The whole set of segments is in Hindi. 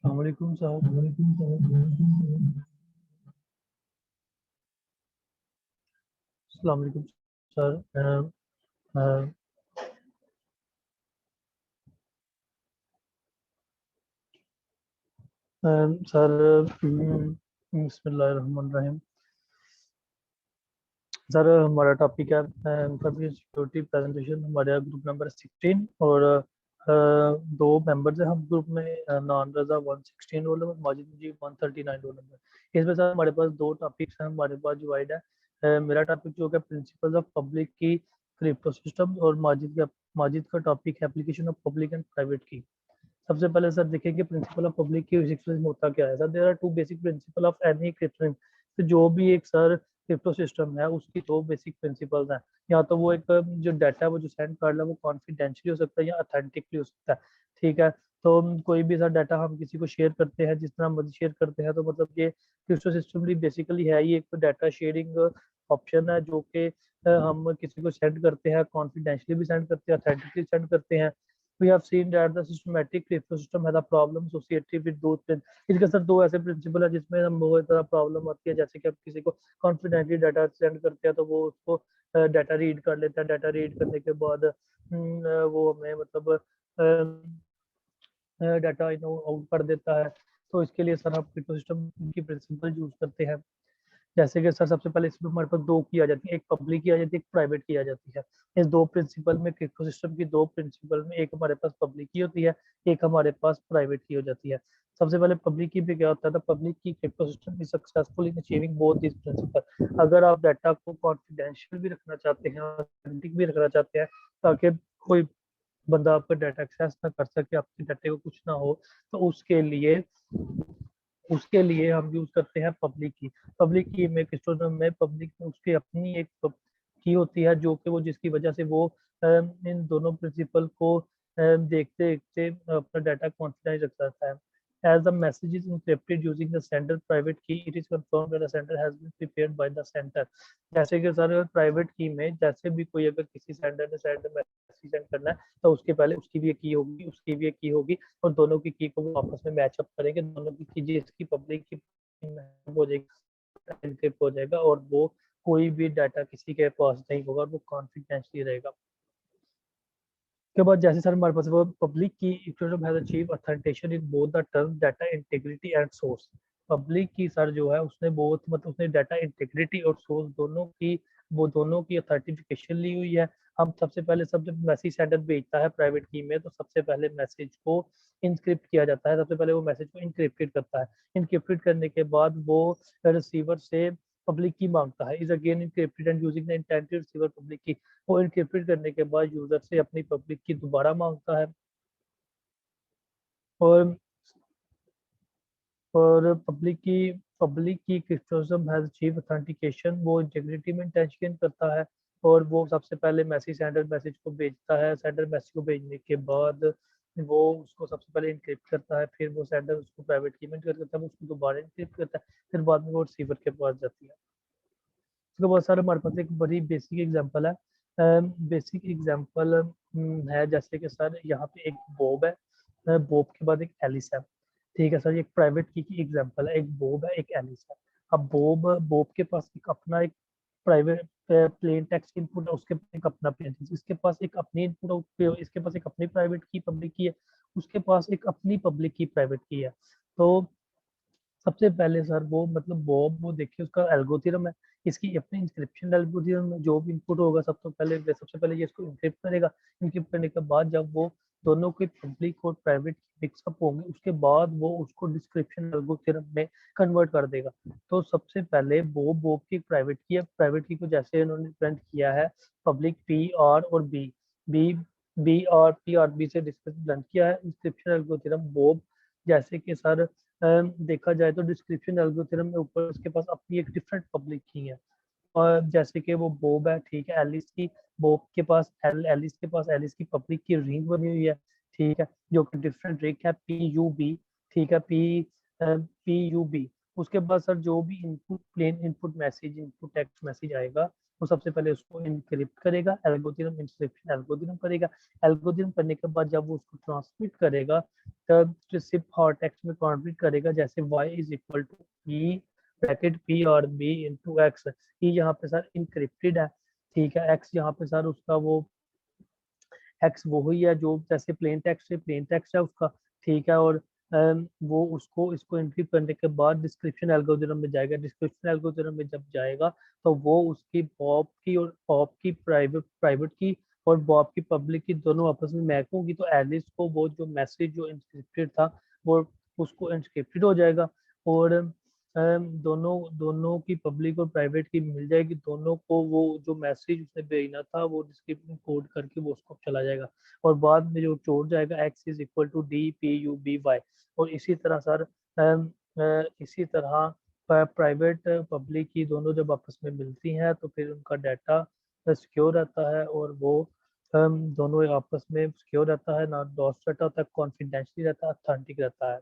अस्सलामुअलैकुम साहब। अस्सलामुअलैकुम सर। अ, सर, बिस्मिल्लाहिर्रहमानिर्रहीम। सर, हमारा टॉपिक है सिक्योरिटी प्रेजेंटेशन। हमारा ग्रुप नंबर 16 और दो मेंबर्स हैं हम ग्रुप में। नान रजा 116 रोल नंबर, माजिद जी 139 रोल नंबर। इसमें सर हमारे पास दो टॉपिक्स हैं हमारे पास डिवाइड है। मेरा टॉपिक जो है principles of public key crypto system, और माजिद का टॉपिक है application of public and private key. सबसे पहले सर देखेंगे principle of public key system में होता क्या है। Sir there are two basic principle of any crypto. तो जो भी एक सर क्रिप्टो सिस्टम है उसकी दो बेसिक प्रिंसिपल्स हैं। या तो वो एक जो डाटा है वो जो सेंड कर रहा है वो कॉन्फिडेंशियली हो सकता है या अथेंटिकली हो सकता है। ठीक है। तो कोई भी सर डाटा हम किसी को शेयर करते हैं जिस तरह मर्जी शेयर करते हैं, तो मतलब ये क्रिप्टो सिस्टम भी बेसिकली है, ये एक डाटा शेयरिंग ऑप्शन है जो कि हम किसी को सेंड करते हैं, कॉन्फिडेंशियली भी सेंड करते हैं, अथेंटिकली सेंड करते हैं। We have seen that the systematic crypto system has a problem associated with those इसके सर दो ऐसे प्रिंसिपल है जिसमें हम बहुत ज़्यादा प्रॉब्लम आती है। जैसे कि आप किसी को कॉन्फिडेंटली डाटा सेंड करते हैं तो वो उसको डाटा रीड कर लेता है। डाटा रीड करने के बाद वो हमें मतलब डाटा आउट कर देता है। तो इसके लिए सर हम क्रिप्टो सिस्टम की प्रिंसिपल यूज करते हैं। जैसे कि सर सबसे पहले इसमें हमारे पास दो की आ जाती है, एक पब्लिक की आ जाती है, एक प्राइवेट की आ जाती है। इस दो प्रिंसिपल में क्रिप्टो सिस्टम की दो प्रिंसिपल में एक हमारे पास पब्लिक की होती है, एक हमारे पास प्राइवेट की हो जाती है। सबसे पहले पब्लिक की भी क्या होता है, तो public key crypto system is successful in achieving both this principle. अगर आप डाटा को कॉन्फिडेंशियल भी रखना चाहते हैं और ऑथेंटिक भी रखना चाहते हैं ताकि कोई बंदा आपका डाटा एक्सेस ना कर सके, आपके डाटे को कुछ ना हो, तो उसके लिए हम यूज करते हैं पब्लिक की। पब्लिक की में क्रिस्टोजम में पब्लिक में उसकी अपनी एक की होती है जो कि वो जिसकी वजह से वो इन दोनों प्रिंसिपल को देखते देखते अपना डाटा कॉन्फिडेंस रख सकता है। As the message is encrypted using the sender private key, it is confirmed that the sender has been prepared by the sender। जैसे कि सर प्राइवेट की में जैसे भी कोई अगर किसी सेंडर ने मैसेज सेंड करना है तो उसके पहले उसकी भी एक की होगी, उसकी भी एक की होगी, और दोनों की की को वो आपस में मैच अप करेंगे। दोनों की जिसकी पब्लिक की हो जाएगी, एनक्रिप्ट हो जाएगा, और वो कोई भी डाटा किसी के पास नहीं होगा और वो कॉन्फिडेंशियली रहेगा। के बाद जैसे सर हमारे पास वो पब्लिक की equilibrium has achieve authentication in both the term data integrity and source. Public की सर जो है उसने बहुत मतलब उसने डाटा इंटीग्रिटी और सोर्स दोनों की वो दोनों की ऑथेंटिफिकेशन ली हुई है। हम सबसे पहले सब जब मैसेज सेंडर भेजता है प्राइवेट की में तो सबसे पहले मैसेज को इनक्रिप्ट किया जाता है। सबसे पहले वो मैसेज को इनक्रिप्टेड करता है। इनक्रिप्टेड करने के बाद वो रिसीवर से पब्लिक की मांगता है, is again encrypted and using the intended receiver public की। वो इनक्रिप्टेड करने के बाद यूजर से अपनी पब्लिक की दोबारा मांगता है। और और पब्लिक की क्रिप्टोजम हैज अचीव ऑथेंटिकेशन, वो इंटीग्रिटी में इंटेंशन करता है। और वो सबसे पहले मैसेज सेंडर मैसेज को भेजता है। सेंडर मैसेज को भेजने के बाद वो उसको सबसे पहले इनक्रिप्ट करता है, फिर वो सेंडर उसको प्राइवेट की में करता है, वो उसको दोबारा इनक्रिप्ट करता है, फिर बाद में वो रिसीवर के पास जाती है। इसके बहुत सारे हमारे पास एक बड़ी बेसिक एग्जांपल है। बेसिक एग्जांपल है जैसे कि सर यहाँ पे एक बॉब है, बॉब के बाद एक एलिस है। ठीक है सर, ये एक प्राइवेट की एग्जांपल है, एक बॉब है एक एलिस है। अब बॉब के पास एक अपना एक प्राइवेट प्लेन टेक्स्ट इनपुट है, उसके पास एक अपना प्लेन टेक्स्ट, इसके पास एक अपनी इनपुट, इसके पास एक अपनी प्राइवेट की पब्लिक की है, उसके पास एक अपनी पब्लिक की प्राइवेट की है। तो सबसे पहले सर वो मतलब वो देखिए उसका एल्गोरिथम है, इसकी अपनी इंक्रिप्शन एल्गोरिथम है। जो भी इनपुट होगा सबसे पहले ये इसको इंक्रिप्ट करेगा। इंक्रिप्ट करने के बाद जब वो दोनों के पब्लिक और प्राइवेट मिक्सअप होंगे उसके बाद वो उसको डिस्क्रिप्शन एल्गोरिथम में कन्वर्ट कर देगा। तो सबसे पहले वो बॉब की प्राइवेट की है, प्राइवेट की को जैसे इन्होंने प्रिंट किया है पब्लिक पी आर और बी, बी बी और पी और बी से डिस्क्रिप्शन किया है इंक्रिप्शन एल्गोरिथम बॉब। जैसे कि सर देखा जाए तो डिस्क्रिप्शन एल्गोरिथम में ऊपर उसके पास अपनी एक डिफरेंट पब्लिक की है। और जैसे कि वो बॉब है, ठीक है, एलिस की बॉब के पास एलिस की पब्लिक की रिंग बनी हुई है। ठीक है, जो कि डिफरेंट रिंग है पी यू बी। ठीक है, पी यू बी उसके बाद सर जो भी input plain input message input text message आएगा वो सबसे पहले उसको इनक्रिप्ट करेगा, एल्गोरिथम इंक्रिप्शन एल्गोरिथम करेगा। एल्गोरिथम करने के बाद जब वो उसको ट्रांसमिट करेगा तब सिर्फ हॉट टेक्स्ट में कन्वर्ट करेगा, जैसे y is equal to E bracket p और b इंटू एक्स। ई यहाँ पे सर इनक्रिप्टेड है, ठीक है। एक्स यहाँ पे सर उसका वो एक्स वो ही है जो जैसे प्लेन टेक्स्ट है उसका, ठीक है। और वो उसको इसको एंट्री करने के बाद डिस्क्रिप्शन एल्गोरिथम में जाएगा। डिस्क्रिप्शन एल्गोरिथम में जब जाएगा तो वो उसकी बॉब की और पॉप की प्राइवेट प्राइवेट की और बॉब की पब्लिक की दोनों आपस में मैच होगी, तो एलिस को वो जो मैसेज जो इंस्क्रिप्टेड था वो उसको इंस्क्रिप्टेड हो जाएगा। और दोनों दोनों की पब्लिक और प्राइवेट की मिल जाएगी, दोनों को वो जो मैसेज उसने भेजना था वो डिस्क्रिप्शन कोड करके वो उसको चला जाएगा। और बाद में जो छोड़ जाएगा X is equal to D P U B Y. और इसी तरह सर इसी तरह प्राइवेट पब्लिक की दोनों जब आपस में मिलती हैं तो फिर उनका डाटा सिक्योर रहता है और वो दोनों आपस में सिक्योर रहता है, ना लॉस्ट रहता है, कॉन्फिडेंशियल रहता है, अथेंटिक रहता है।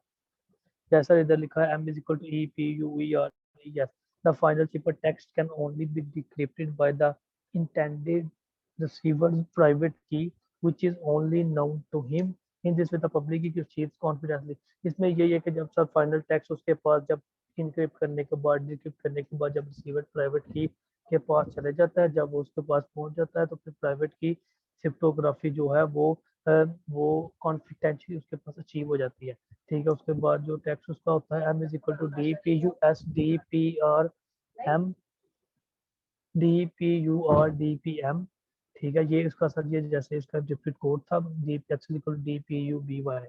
जैसा इधर लिखा है m is equal to e p u e r yes the final cipher text can only be decrypted by the intended receiver's private key which is only known to him in this way the public key achieves confidently। इसमें यही है कि जब सर फाइनल टेक्स्ट उसके पास जब इनक्रिप्ट करने के बाद डिक्रिप्ट करने के बाद जब रिसीवर प्राइवेट की के पास चले जाता है, जब वो उसके पास पहुंच जाता है तो फिर प्राइवेट की क्रिप्टोग्राफी जो है वो कॉन्फिडेंशियली उसके पास अचीव हो जाती है, ठीक है। उसके बाद जो टेक्स्ट उसका होता है m is equal to D P U S D P R M D P U R D P M, ठीक है। ये इसका सर ये जैसे इसका डिफिट कोड था D X equal to D P U B Y.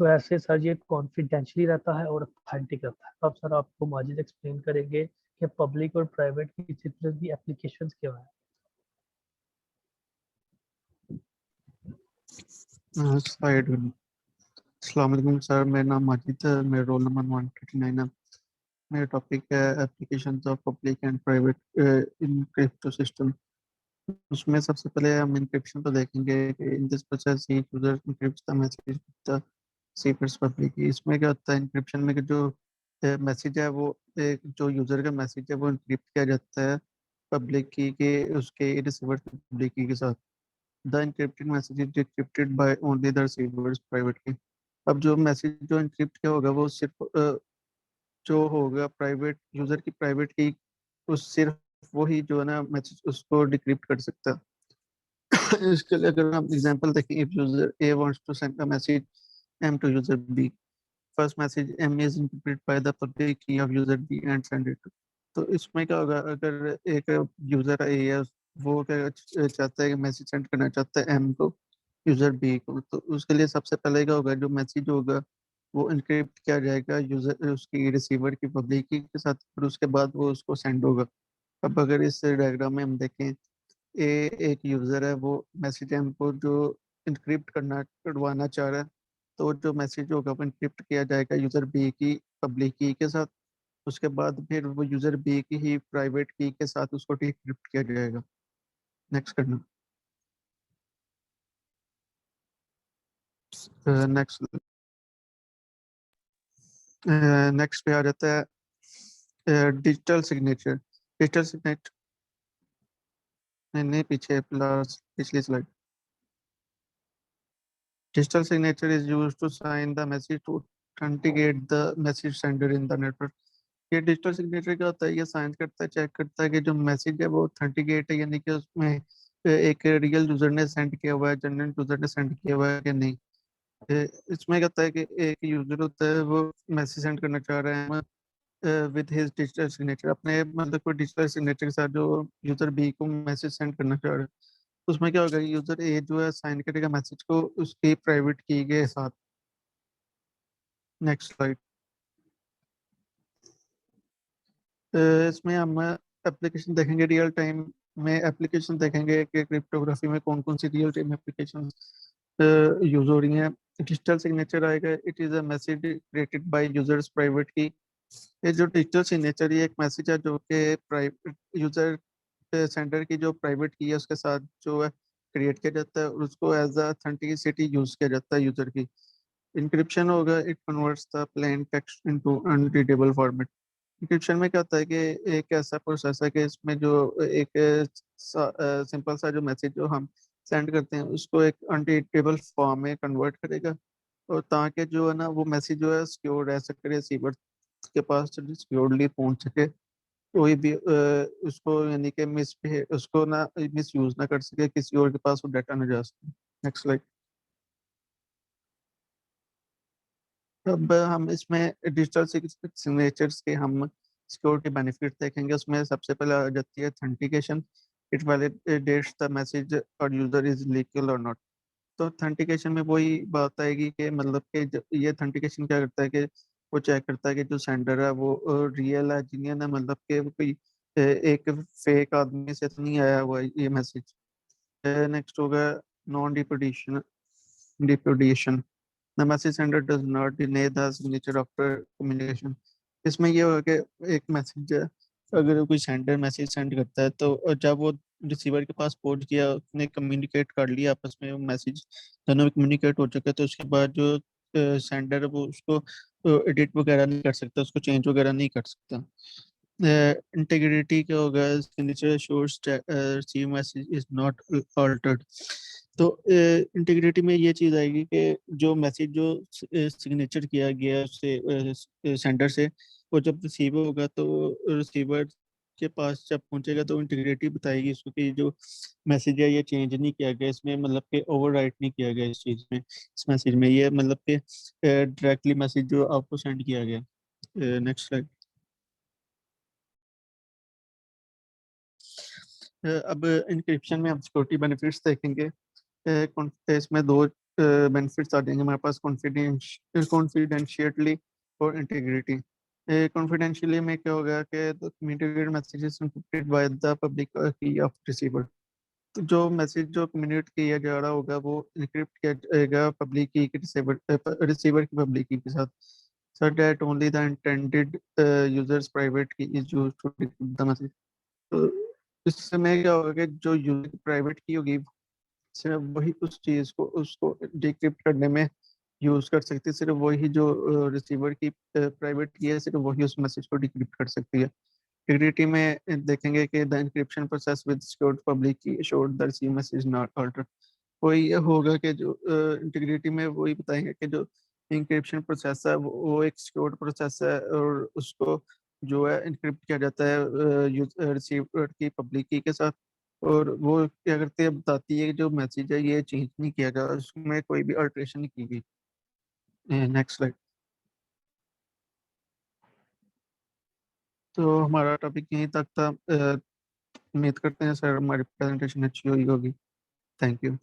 तो ऐसे सर ये कॉन्फिडेंशियली रहता है और अथेंटिक रहता है। अब सर आपको माजिद एक्सप्लेन करेंगे कि पब्लिक और प्राइवेट की सिटीजन की एप्लीकेशंस क्या है। स्लाइड। अस्सलाम वालेकुम सर, मेरा नाम माजिद है, मेरा रोल नंबर 139 है। मेरा टॉपिक है applications of public and private in crypto system. उसमें सबसे पहले हम इंक्रिप्शन को देखेंगे कि in this process each user encrypts the message the ciphers public. इसमें क्या होता है इंक्रिप्शन में कि जो मैसेज है वो जो यूजर का मैसेज है वो इंक्रिप्ट किया जाता है पब्लिक की के उसके रिसीवर पब्लिक की के साथ। The encrypted message is decrypted by only the receiver's private key. अब जो मैसेज जो इनक्रिप्ट किया होगा वो सिर्फ जो होगा प्राइवेट यूजर की प्राइवेट की, उस सिर्फ वही जो है ना मैसेज उसको डिक्रिप्ट कर सकता है। इसके लिए अगर हम एग्जांपल देखें, if user A wants to send a message M to user B, first message M is interpreted by the public key of user B and send it. तो इसमें क्या होगा, अगर एक यूजर ए है वो क्या चाहता है कि मैसेज सेंड करना चाहता है एम को यूजर बी को, तो उसके लिए सबसे पहले क्या होगा, जो मैसेज होगा वो इनक्रिप्ट किया जाएगा यूजर उसकी रिसीवर की पब्लिक की के साथ, फिर उसके बाद वो उसको सेंड होगा। अब अगर इस डायग्राम में हम देखें, ए एक यूजर है, वो मैसेज एम को जो इनक्रिप्ट करवाना चाह रहा है, तो जो मैसेज होगा वो इनक्रिप्ट किया जाएगा यूजर बी की पब्लिक की के साथ। उसके बाद फिर वो यूजर बी की ही प्राइवेट की के साथ उसको डिक्रिप्ट किया जाएगा। नेक्स्ट करना। नेक्स्ट नेक्स्ट पे आ जाता है डिजिटल सिग्नेचर। डिजिटल सिग्नेचर नहीं, पीछे प्लस पिछली slide. Digital signature is used to sign the message to authenticate the message sender in the network. ये डिजिटल सिग्नेचर क्या होता है, ये साइन करता है, चेक करता है कि जो मैसेज है वो ऑथेंटिकेट है, यानी कि उसमें एक रियल यूजर ने सेंड किया हुआ है, जेन्युइन यूजर ने सेंड किया हुआ है कि नहीं। इसमें क्या होता है कि एक यूजर होता है वो मैसेज सेंड करना चाह रहे हैं विद हिज डिजिटल सिग्नेचर, अपने मतलब कोई डिजिटल सिग्नेचर के साथ जो यूजर बी को मैसेज सेंड करना चाह रहा है। तो उसमें क्या होगा, यूजर ए जो है साइन करेगा मैसेज को उसकी प्राइवेट की के साथ। Next slide. इसमें हम एप्लीकेशन देखेंगे, रियल टाइम में एप्लीकेशन देखेंगे कि क्रिप्टोग्राफी में कौन कौन सी रियल टाइम एप्लीकेशन यूज हो रही हैं। डिजिटल सिग्नेचर आएगा, it is a message created by users private की। ये जो डिजिटल सिग्नेचर ये एक मैसेज है जो कि प्राइवेट यूजर सेंडर की जो प्राइवेट की है उसके साथ जो है क्रिएट किया जाता है और उसको एज अ ऑथेंटिसिटी यूज किया जाता है यूजर की। इंक्रिप्शन होगा, it converts the plain text into unreadable format. Encryption में क्या होता है कि एक ऐसा प्रोसेस है कि इसमें जो एक सिंपल सा जो मैसेज जो हम सेंड करते हैं उसको एक अनरीडेबल फॉर्म में कन्वर्ट करेगा, और ताकि जो है ना वो मैसेज जो है सिक्योर रह सके, रिसीवर के पास सिक्योरली पहुंच सके, कोई भी उसको यानी कि उसको ना मिस यूज ना कर सके, किसी और के पास वो डाटा ना जा सके। Next slide. अब हम इसमें डिजिटल सिग्नेचर्स के हम सिक्योरिटी बेनिफिट देखेंगे। उसमें सबसे पहले आ जाती है authentication. It validates the message और यूजर इज लीगल और नॉट। तो ऑथेंटिकेशन में वही बात आएगी कि मतलब कि ये ऑथेंटिकेशन क्या करता है कि वो चेक करता है कि जो सेंडर है वो रियल है, जीनियन है, मतलब कि वो कोई एक फेक आदमी से तो नहीं आया हुआ है ये मैसेज। नेक्स्ट होगा non डिपोडिशन डिपोडिशन। The message sender does not deny the signature after communication। इसमें ये होगा कि एक मैसेज अगर कोई सेंडर मैसेज सेंड करता है तो जब वो रिसीवर के पास पहुंच गया, उसने कम्युनिकेट कर लिया आपस में, मैसेज दोनों में कम्युनिकेट हो चुका है, तो उसके बाद जो सेंडर है वो उसको एडिट वगैरह नहीं कर सकता, उसको चेंज वगैरह नहीं कर सकता। इंटीग्रिटी क्या होगा, signature shores receive message is not Altered. तो इंटीग्रिटी में ये चीज आएगी कि जो मैसेज जो सिग्नेचर किया गया उससे सेंडर से, वो जब रिसीव होगा तो रिसीवर के पास जब पहुंचेगा तो इंटीग्रिटी बताएगी इसको कि जो मैसेज है ये चेंज नहीं किया गया, इसमें मतलब कि ओवरराइट नहीं किया गया इस चीज में, इस मैसेज में, ये मतलब कि डायरेक्टली मैसेज जो आपको सेंड किया गया। Next slide. अब इंक्रिप्शन में हम सिक्योरिटी बेनिफिट्स देखेंगे। इसमें दो बेनिफिट्स आ जाएंगे हमारे पास, कॉन्फिडेंशियली और इंटीग्रिटी। कॉन्फिडेंशियली में क्या होगा कि communicated messages encrypted bye the public key of receiver. तो जो मैसेज जो कम्युनिकेट किया जा रहा होगा वो इनक्रिप्ट किया जाएगा पब्लिक की रिसीवर की पब्लिक की के साथ, so that only the intended users private key is used to decrypt the message। तो इसमें क्या होगा कि जो यूजर की प्राइवेट की होगी सिर्फ वही उस चीज को उसको डिक्रिप्ट करने में यूज कर सकती है, सिर्फ वही जो रिसीवर की प्राइवेट की है सिर्फ वही उस मैसेज को डिक्रिप्ट कर सकती है। इंटीग्रिटी में देखेंगे कि the encryption process with secured public key assured the receive message not alter. वही ये होगा कि जो इंटीग्रिटी में वही बताएंगे कि जो इंक्रिप्शन प्रोसेस है वो एक सिक्योर्ड प्रोसेस है, और उसको जो है इंक्रिप्ट किया जाता है रिसीवर की पब्लिक की के साथ, और वो क्या करती है बताती है कि जो मैसेज है ये चेंज नहीं किया गया, उसमें कोई भी अल्ट्रेशन नहीं की गई। Next slide. तो हमारा टॉपिक यहीं तक था। उम्मीद करते हैं सर हमारी प्रेजेंटेशन अच्छी हुई होगी। Thank you.